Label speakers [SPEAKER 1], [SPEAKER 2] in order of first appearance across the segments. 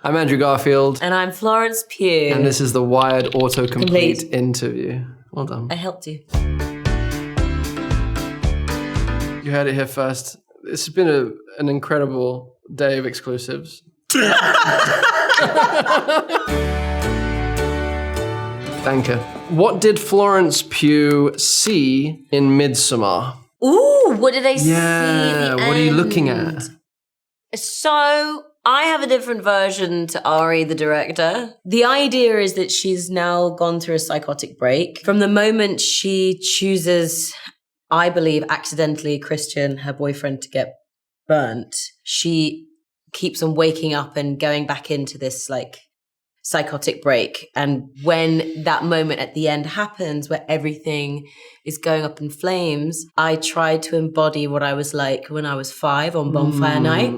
[SPEAKER 1] I'm Andrew Garfield.
[SPEAKER 2] And I'm Florence Pugh.
[SPEAKER 1] And this is the Wired Autocomplete Interview. Well done.
[SPEAKER 2] I helped you.
[SPEAKER 1] You heard it here first. This has been an incredible day of exclusives. Thank you. What did Florence Pugh see in Midsommar?
[SPEAKER 2] Ooh, what did I see?
[SPEAKER 1] Yeah, what are you looking at?
[SPEAKER 2] So, I have a different version to Ari, the director. The idea is that she's now gone through a psychotic break. From the moment she chooses, I believe, accidentally Christian, her boyfriend, to get burnt, she keeps on waking up and going back into this psychotic break. And when that moment at the end happens where everything is going up in flames, I tried to embody what I was like when I was 5 on Bonfire Night.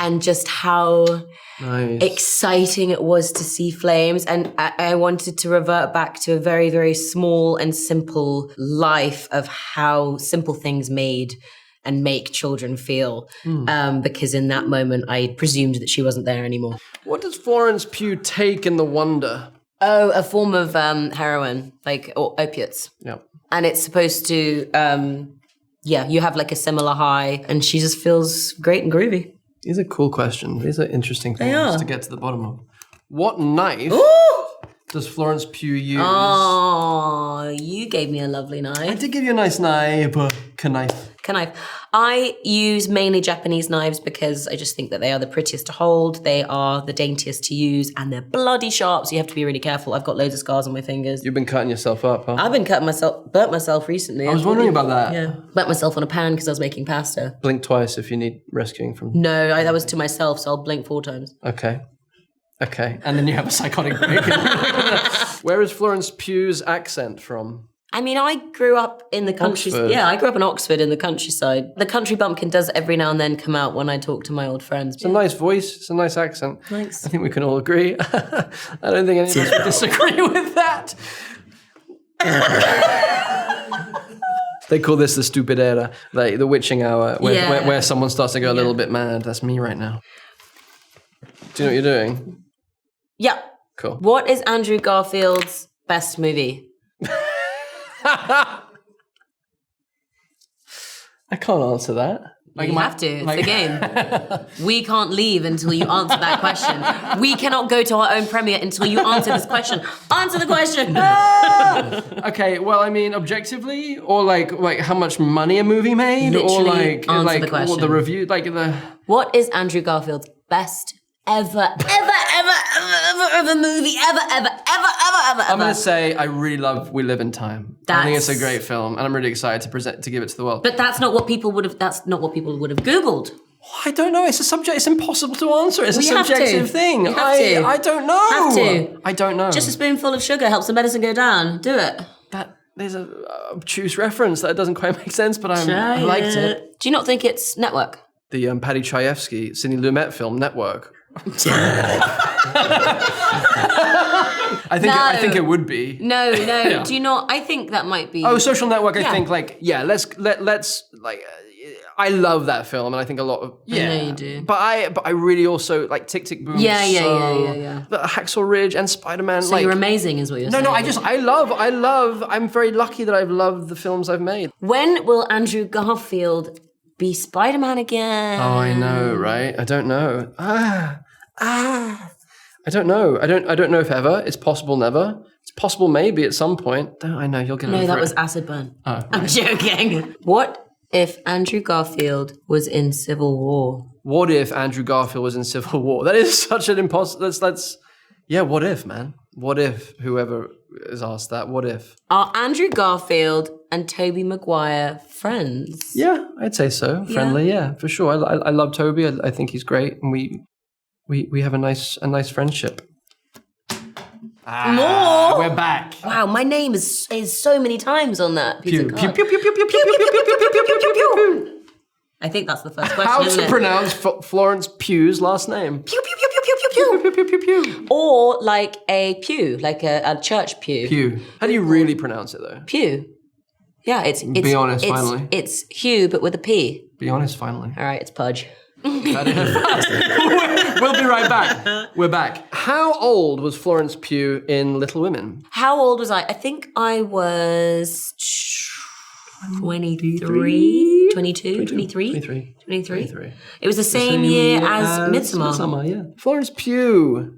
[SPEAKER 2] And just how exciting it was to see flames. And I wanted to revert back to a very, very small and simple life of how simple things made and make children feel, because in that moment I presumed that she wasn't there anymore.
[SPEAKER 1] What does Florence Pugh take in The Wonder?
[SPEAKER 2] Oh, a form of heroin, or opiates.
[SPEAKER 1] Yeah.
[SPEAKER 2] And it's supposed to, you have a similar high, and she just feels great and groovy.
[SPEAKER 1] These are cool questions. These are interesting things to get to the bottom of. What knife does Florence Pugh use?
[SPEAKER 2] Oh, you gave me a lovely knife.
[SPEAKER 1] I did give you a nice knife. Knife.
[SPEAKER 2] I use mainly Japanese knives because I just think that they are the prettiest to hold. They are the daintiest to use, and they're bloody sharp, so you have to be really careful. I've got loads of scars on my fingers.
[SPEAKER 1] You've been cutting yourself up, huh?
[SPEAKER 2] I've been burnt myself recently.
[SPEAKER 1] I was wondering about that.
[SPEAKER 2] Yeah, burnt myself on a pan because I was making pasta.
[SPEAKER 1] Blink twice if you need rescuing from...
[SPEAKER 2] No, that was to myself, so I'll blink 4 times.
[SPEAKER 1] Okay. And then you have a psychotic break. Where is Florence Pugh's accent from?
[SPEAKER 2] I mean, I grew up in the country.
[SPEAKER 1] Oxford.
[SPEAKER 2] Yeah, I grew up in Oxford in the countryside. The country bumpkin does every now and then come out when I talk to my old friends.
[SPEAKER 1] It's a nice voice. It's a nice accent.
[SPEAKER 2] Thanks.
[SPEAKER 1] I think we can all agree. I don't think any of us would disagree with that. They call this the stupid era, the witching hour, where someone starts to go a little bit mad. That's me right now. Do you know what you're doing?
[SPEAKER 2] Yeah.
[SPEAKER 1] Cool.
[SPEAKER 2] What is Andrew Garfield's best movie?
[SPEAKER 1] I can't answer that.
[SPEAKER 2] You have to. It's a game. We can't leave until you answer that question. We cannot go to our own premiere until you answer this question. Answer the question.
[SPEAKER 1] Okay, well, I mean, objectively, or like how much money a movie made,
[SPEAKER 2] Literally
[SPEAKER 1] or
[SPEAKER 2] answer the question.
[SPEAKER 1] Or the review,
[SPEAKER 2] What is Andrew Garfield's best ever movie, ever.
[SPEAKER 1] I'm going to say I really love We Live in Time. I think it's a great film, and I'm really excited to give it to the world.
[SPEAKER 2] But that's not what people would have Googled.
[SPEAKER 1] I don't know. It's a subject. It's impossible to answer. It's a subjective thing.
[SPEAKER 2] You have to.
[SPEAKER 1] I don't know.
[SPEAKER 2] Have to.
[SPEAKER 1] I don't know.
[SPEAKER 2] Just a spoonful of sugar helps the medicine go down. Do it.
[SPEAKER 1] There's a obtuse reference that doesn't quite make sense, but I liked it.
[SPEAKER 2] Do you not think it's Network?
[SPEAKER 1] The Paddy Chayefsky, Sidney Lumet film, Network. I think it would be.
[SPEAKER 2] No. Yeah. Do you not? I think that might be.
[SPEAKER 1] Oh, Social Network. I think let's I love that film, and I think a lot of
[SPEAKER 2] I know you do.
[SPEAKER 1] But I really also like Tick Tick Boom.
[SPEAKER 2] Yeah.
[SPEAKER 1] The Hacksaw Ridge and Spider-Man.
[SPEAKER 2] So you're amazing, is what you're saying.
[SPEAKER 1] No. I love. I'm very lucky that I've loved the films I've made.
[SPEAKER 2] When will Andrew Garfield be Spider-Man again?
[SPEAKER 1] Oh, I know, right? I don't know. I don't know. I don't know if ever. It's possible never. It's possible maybe at some point. I know, you'll get over it.
[SPEAKER 2] No, that was acid burn.
[SPEAKER 1] Oh, right.
[SPEAKER 2] I'm joking. What if Andrew Garfield was in Civil War?
[SPEAKER 1] What if Andrew Garfield was in Civil War? That is such an impossible... what if, man? What if, whoever is asked that, what if?
[SPEAKER 2] Are Andrew Garfield and Tobey Maguire friends?
[SPEAKER 1] Yeah, I'd say so. Friendly, yeah, for sure. I love Tobey. I think he's great, and we have a nice friendship.
[SPEAKER 2] More?
[SPEAKER 1] We're back.
[SPEAKER 2] Wow, my name is so many times on that piece of card.
[SPEAKER 1] Pew, pew, pew, pew, pew, pew, pew, pew, pew, pew, pew, pew, pew.
[SPEAKER 2] I think that's the first question,
[SPEAKER 1] How
[SPEAKER 2] isn't
[SPEAKER 1] to
[SPEAKER 2] it?
[SPEAKER 1] pronounce Florence Pugh's last name?
[SPEAKER 2] Pew, pew, pew, pew, pew, pew, pew.
[SPEAKER 1] Pew, pew, pew, pew, pew.
[SPEAKER 2] Or like a pew, like a church pew.
[SPEAKER 1] Pew. How do you really pronounce it, though?
[SPEAKER 2] Pew. Yeah, it's
[SPEAKER 1] Be honest, finally.
[SPEAKER 2] It's Hugh, but with a P.
[SPEAKER 1] Be honest, finally.
[SPEAKER 2] All right, it's Pudge.
[SPEAKER 1] We'll be right back. We're back. How old was Florence Pugh in Little Women?
[SPEAKER 2] How old was I? I think I was 23, 22, 23. 23. It was the same year as Midsommar.
[SPEAKER 1] Yeah. Florence Pugh.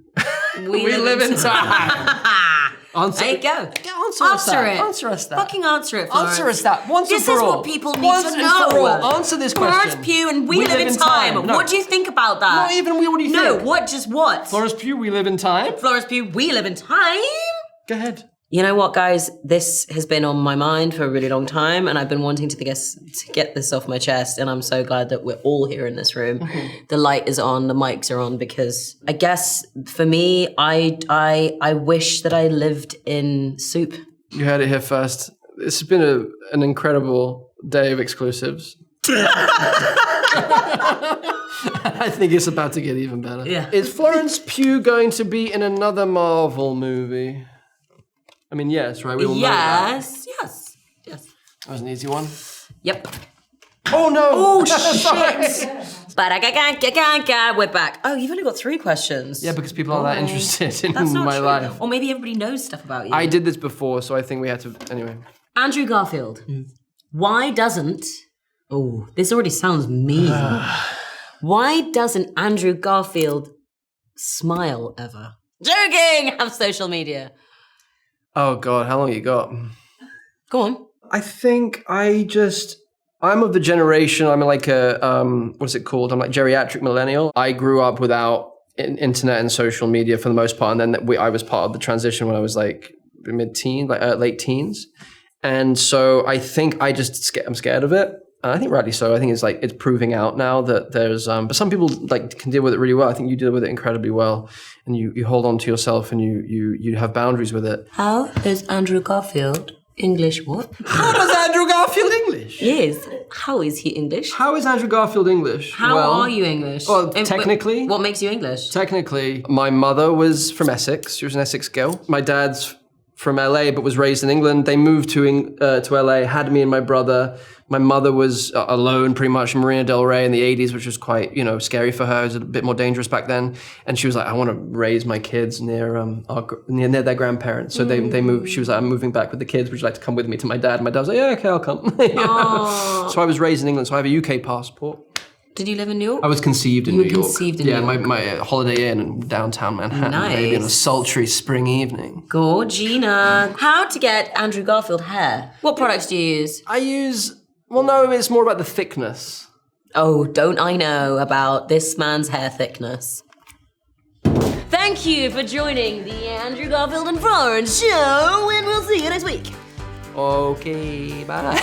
[SPEAKER 1] We live in time. Answer.
[SPEAKER 2] There you go.
[SPEAKER 1] Answer it. Answer us that.
[SPEAKER 2] Fucking answer it, Florence.
[SPEAKER 1] Answer us that. Once
[SPEAKER 2] this
[SPEAKER 1] and for all.
[SPEAKER 2] This is what people need
[SPEAKER 1] Once
[SPEAKER 2] to know.
[SPEAKER 1] For all. Answer this question.
[SPEAKER 2] Florence Pugh and We Live in Time.
[SPEAKER 1] No.
[SPEAKER 2] What do you think about that?
[SPEAKER 1] Not even what do you think?
[SPEAKER 2] No, what? Just what?
[SPEAKER 1] Florence Pugh, We Live in Time?
[SPEAKER 2] Florence Pugh, We Live in Time?
[SPEAKER 1] Go ahead.
[SPEAKER 2] You know what, guys? This has been on my mind for a really long time, and I've been wanting to get this off my chest, and I'm so glad that we're all here in this room. Mm-hmm. The light is on, the mics are on, because I guess for me, I wish that I lived in Soup.
[SPEAKER 1] You heard it here first. This has been an incredible day of exclusives. I think it's about to get even better.
[SPEAKER 2] Yeah.
[SPEAKER 1] Is Florence Pugh going to be in another Marvel movie? I mean, yes, right? We all know that.
[SPEAKER 2] Yes.
[SPEAKER 1] That was an easy one.
[SPEAKER 2] Yep.
[SPEAKER 1] Oh, no!
[SPEAKER 2] Oh, shit! We're back. Oh, you've only got 3 questions.
[SPEAKER 1] Yeah, because people aren't that interested in my life.
[SPEAKER 2] Or maybe everybody knows stuff about you.
[SPEAKER 1] I did this before, so I think we had to... Anyway.
[SPEAKER 2] Andrew Garfield. Why doesn't... Oh, this already sounds mean. Why doesn't Andrew Garfield smile ever? Joking! Have social media.
[SPEAKER 1] Oh, God, how long you got?
[SPEAKER 2] Go on.
[SPEAKER 1] I think I'm of the generation, I'm like what's it called? I'm like geriatric millennial. I grew up without internet and social media for the most part. And then I was part of the transition when I was like mid-teens, like late teens. And so I think I'm scared of it. And I think rightly so. I think it's proving out now that there's, but some people like can deal with it really well. I think you deal with it incredibly well, and you hold on to yourself and you have boundaries with it.
[SPEAKER 2] How is Andrew Garfield English? What?
[SPEAKER 1] How does Andrew Garfield English?
[SPEAKER 2] Yes. How is he English?
[SPEAKER 1] How is Andrew Garfield English?
[SPEAKER 2] How are you English?
[SPEAKER 1] Well, technically.
[SPEAKER 2] What makes you English?
[SPEAKER 1] Technically, my mother was from Essex. She was an Essex girl. My dad's from LA, but was raised in England. They moved to LA, had me and my brother. My mother was alone pretty much in Marina Del Rey in the 80s, which was quite, scary for her. It was a bit more dangerous back then. And she was like, I want to raise my kids near their grandparents. So they moved. She was like, I'm moving back with the kids. Would you like to come with me to my dad? And my dad was like, yeah, okay, I'll come. So I was raised in England. So I have a UK passport.
[SPEAKER 2] Did you live in New York?
[SPEAKER 1] I was conceived in New York.
[SPEAKER 2] Conceived in New York.
[SPEAKER 1] Yeah, my Holiday Inn in downtown Manhattan.
[SPEAKER 2] Nice.
[SPEAKER 1] Maybe on a sultry spring evening.
[SPEAKER 2] Gorgina. How to get Andrew Garfield hair? What products do you use?
[SPEAKER 1] I use... Well, no, it's more about the thickness.
[SPEAKER 2] Oh, don't I know about this man's hair thickness. Thank you for joining the Andrew Garfield and Florence show, and we'll see you next week.
[SPEAKER 1] Okay, bye.